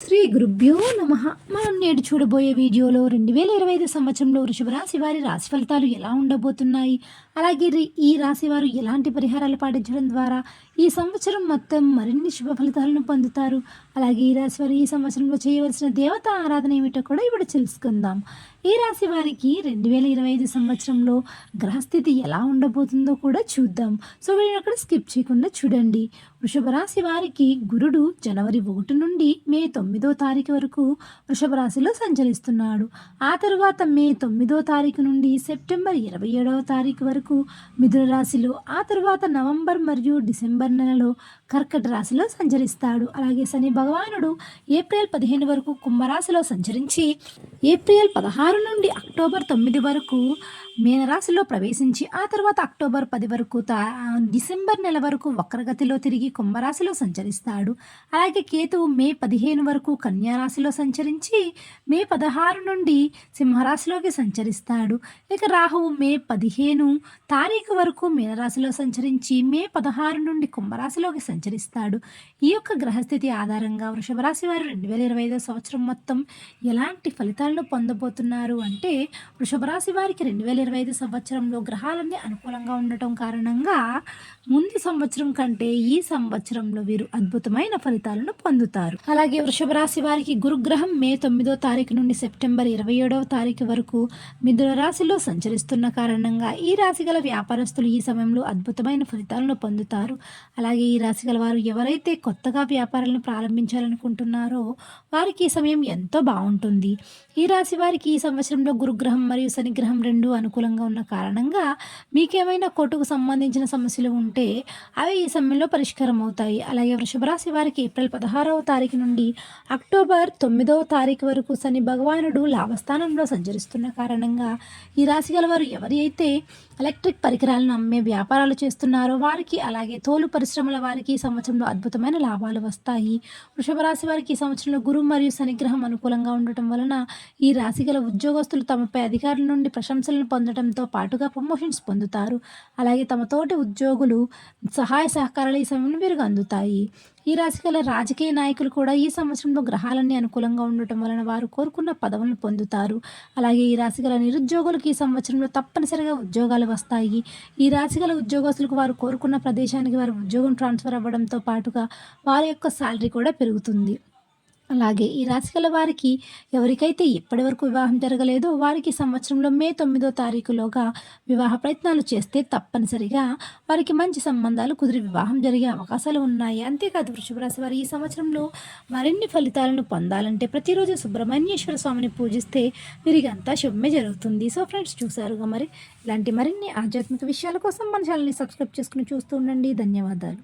శ్రీ గురుభ్యో నమః. మనం నేడు చూడబోయే వీడియోలో 2025 సంవత్సరంలో వృషభ రాశి వారి రాశి ఫలితాలు ఎలా ఉండబోతున్నాయి, అలాగే ఈ రాశి వారు ఎలాంటి పరిహారాలు పాటించడం ద్వారా ఈ సంవత్సరం మొత్తం మరిన్ని శుభ ఫలితాలను పొందుతారు, అలాగే ఈ రాశి వారు ఈ సంవత్సరంలో చేయవలసిన దేవతా ఆరాధన ఏమిటో కూడా ఇప్పుడు తెలుసుకుందాం. ఈ రాశి వారికి 2025 సంవత్సరంలో గ్రహస్థితి ఎలా ఉండబోతుందో కూడా చూద్దాం. సో వీడియోని అక్కడ స్కిప్ చేయకుండా చూడండి. వృషభ రాశి వారికి గురుడు జనవరి 1 నుండి మే 9వ తారీఖు వరకు వృషభ రాశిలో సంచరిస్తున్నాడు. ఆ తరువాత మే 9వ తారీఖు నుండి సెప్టెంబర్ 27వ తారీఖు వరకు మిథున రాశిలో, ఆ తరువాత నవంబర్ మరియు డిసెంబర్ నెలలో కర్కట రాశిలో సంచరిస్తాడు. అలాగే శని భగవానుడు ఏప్రిల్ 15 వరకు కుంభరాశిలో సంచరించి ఏప్రిల్ 16 నుండి అక్టోబర్ 9 వరకు మీనరాశిలో ప్రవేశించి, ఆ తర్వాత అక్టోబర్ 10 వరకు డిసెంబర్ నెల వరకు వక్రగతిలో తిరిగి కుంభరాశిలో సంచరిస్తాడు. అలాగే కేతువు మే 15 వరకు కన్యారాశిలో సంచరించి మే 16 నుండి సింహరాశిలోకి సంచరిస్తాడు. ఇక రాహువు మే 15 తారీఖు వరకు మీనరాశిలో సంచరించి మే 16 నుండి కుంభరాశిలోకి సంచరిస్తాడు. ఈ యొక్క గ్రహస్థితి ఆధారంగా వృషభ రాశి వారు 2025 సంవత్సరం మొత్తం ఎలాంటి ఫలితాలను పొందబోతున్నారు అంటే, వృషభ రాశి వారికి 2025 సంవత్సరంలో గ్రహాలన్నీ అనుకూలంగా ఉండటం కారణంగా ముందు సంవత్సరం కంటే ఈ సంవత్సరంలో వీరు అద్భుతమైన ఫలితాలను పొందుతారు. అలాగే వృషభ రాశి వారికి గురుగ్రహం మే 9వ తారీఖు నుండి సెప్టెంబర్ 27వ తారీఖు వరకు మిథున రాశిలో సంచరిస్తున్న కారణంగా ఈ రాశి గల వ్యాపారస్తులు ఈ సమయంలో అద్భుతమైన ఫలితాలను పొందుతారు. అలాగే ఈ రాశి గల వారు ఎవరైతే కొత్తగా వ్యాపారాలను ప్రారంభించాలనుకుంటున్నారో వారికి ఈ సమయం ఎంతో బాగుంటుంది. ఈ రాశి వారికి ఈ సంవత్సరంలో గురుగ్రహం మరియు శనిగ్రహం రెండు అనుకూలంగా ఉన్న కారణంగా మీకేమైనా కోర్టుకు సంబంధించిన సమస్యలు ఉంటే అవి ఈ సమయంలో పరిష్కారం అవుతాయి. అలాగే వృషభ రాశి వారికి ఏప్రిల్ 16వ తారీఖు నుండి అక్టోబర్ 9వ తారీఖు వరకు శని భగవానుడు లాభస్థానంలో సంచరిస్తున్న కారణంగా ఈ రాశి గల వారు ఎవరైతే ఎలక్ట్రిక్ పరికరాలను అమ్మే వ్యాపారాలు చేస్తున్నారో వారికి, అలాగే తోలు పరిశ్రమల వారికి ఈ సంవత్సరంలో అద్భుతమైన లాభాలు వస్తాయి. వృషభ రాశి వారికి ఈ సంవత్సరంలో గురు మరియు శనిగ్రహం అనుకూలంగా ఉండటం వలన ఈ రాశి గల ఉద్యోగస్తులు తమపై అధికారుల నుండి ప్రశంసలను పొందడంతో పాటుగా ప్రమోషన్స్ పొందుతారు. అలాగే తమ తోటి ఉద్యోగులు సహాయ సహకారాలు ఈ సమయంలో వీరికి అందుతాయి. ఈ రాశి గల రాజకీయ నాయకులు కూడా ఈ సంవత్సరంలో గ్రహాలన్నీ అనుకూలంగా ఉండటం వలన వారు కోరుకున్న పదవులను పొందుతారు. అలాగే ఈ రాశి గల నిరుద్యోగులకు ఈ సంవత్సరంలో తప్పనిసరిగా ఉద్యోగాలు వస్తాయి. ఈ రాశి గల ఉద్యోగస్తులకు వారు కోరుకున్న ప్రదేశానికి వారి ఉద్యోగం ట్రాన్స్ఫర్ అవ్వడంతో పాటుగా వారి యొక్క శాలరీ కూడా పెరుగుతుంది. అలాగే ఈ రాశి గల వారికి ఎవరికైతే ఇప్పటి వరకు వివాహం జరగలేదో వారికి సంవత్సరంలో మే 9వ తారీఖులోగా వివాహ ప్రయత్నాలు చేస్తే తప్పనిసరిగా వారికి మంచి సంబంధాలు కుదిరి వివాహం జరిగే అవకాశాలు ఉన్నాయి. అంతేకాదు వృషభ రాశి వారు ఈ సంవత్సరంలో మరిన్ని ఫలితాలను పొందాలంటే ప్రతిరోజు సుబ్రహ్మణ్యేశ్వర స్వామిని పూజిస్తే వీరికి అంతా శుభమే జరుగుతుంది. సో ఫ్రెండ్స్, చూసారుగా మరి ఇలాంటి మరిన్ని ఆధ్యాత్మిక విషయాల కోసం మన ఛానల్ని సబ్స్క్రైబ్ చేసుకుని చూస్తూ ఉండండి. ధన్యవాదాలు.